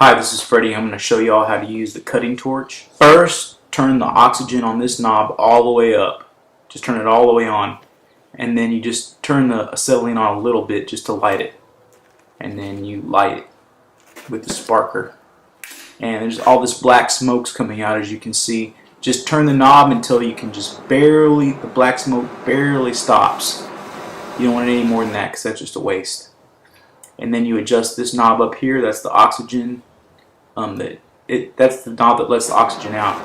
Hi, this is Freddie. I'm going to show you all how to use the cutting torch. First, turn the oxygen on this knob all the way up. Just turn it all the way on. And then you just turn the acetylene on a little bit just to light it. And then you light it with the sparker. And there's all this black smoke's coming out, as you can see. Just turn the knob until you can just barely, the black smoke barely stops. You don't want it any more than that because that's just a waste. And then you adjust this knob up here. That's the oxygen. That's the knob that lets the oxygen out.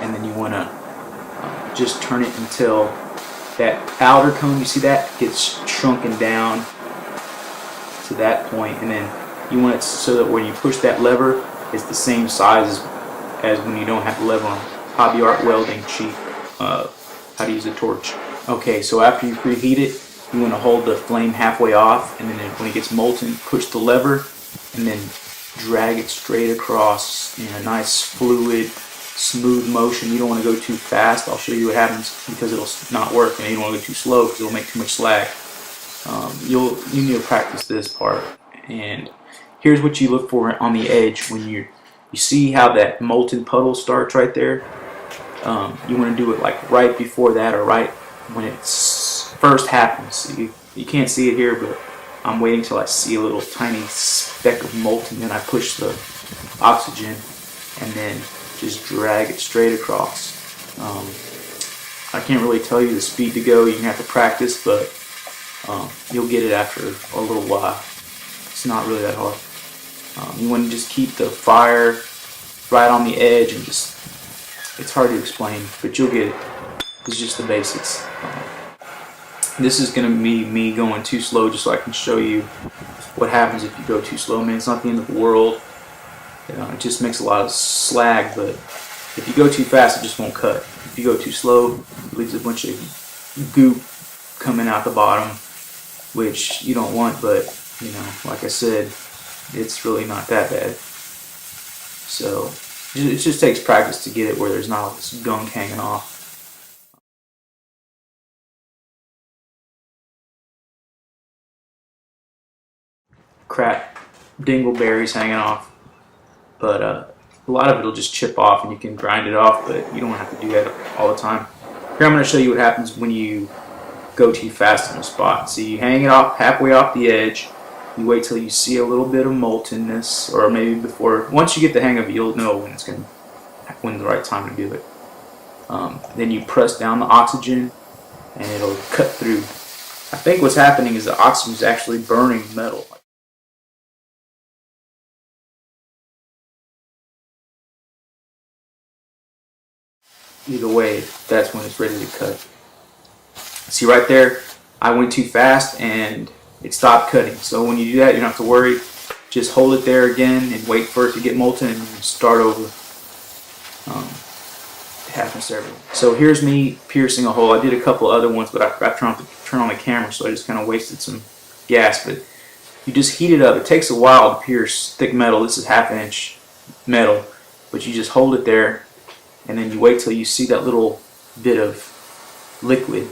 And then you want to just turn it until that outer cone, you see that, gets shrunken down to that point. And then you want it so that when you push that lever, it's the same size as when you don't have the lever on. Hobby Art Welding cheap. How to use a torch. Okay, so after you preheat it, you want to hold the flame halfway off, and then when it gets molten, push the lever and then drag it straight across in a nice fluid, smooth motion. You don't want to go too fast. I'll show you what happens because it'll not work, and you don't want to go too slow because it'll make too much slag. You need to practice this part. And here's what you look for on the edge when you see how that molten puddle starts right there. You want to do it like right before that, or right when it's first happens. You can't see it here, but I'm waiting till I see a little tiny speck of molten, then I push the oxygen and then just drag it straight across. I can't really tell you the speed to go. You can have to practice, but you'll get it after a little while. It's not really that hard. You want to just keep the fire right on the edge, and just, it's hard to explain, but you'll get it. It's just the basics. This is going to be me going too slow just so I can show you what happens if you go too slow. I mean, it's not the end of the world. It just makes a lot of slag, but if you go too fast, it just won't cut. If you go too slow, it leaves a bunch of goop coming out the bottom, which you don't want, but, you know, like I said, it's really not that bad. So it just takes practice to get it where there's not all this gunk hanging off. Crap dingleberries hanging off, but a lot of it will just chip off and you can grind it off, but you don't have to do that all the time. Here I'm going to show you what happens when you go too fast in a spot. So you hang it off halfway off the edge, you wait till you see a little bit of moltenness, or maybe before. Once you get the hang of it, you'll know when the right time to do it. Then you press down the oxygen and it'll cut through. I think what's happening is the oxygen is actually burning metal. Either way, that's when it's ready to cut. See right there, I went too fast and it stopped cutting. So when you do that, you don't have to worry. Just hold it there again and wait for it to get molten and start over. It happens to everyone. So here's me piercing a hole. I did a couple other ones, but I forgot to turn on the camera, so I just kind of wasted some gas. But you just heat it up. It takes a while to pierce thick metal. This is 1/2 inch metal, but you just hold it there. And then you wait till you see that little bit of liquid,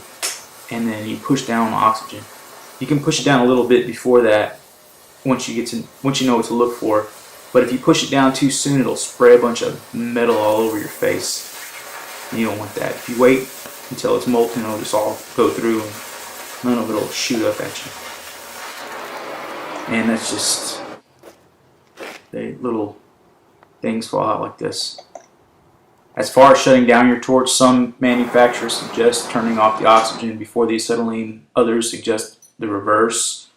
and then you push down the oxygen. You can push it down a little bit before that, once you know what to look for. But if you push it down too soon, it'll spray a bunch of metal all over your face. And you don't want that. If you wait until it's molten, it'll just all go through, and none of it'll shoot up at you. And that's just, the little things fall out like this. As far as shutting down your torch, some manufacturers suggest turning off the oxygen before the acetylene. Others suggest the reverse.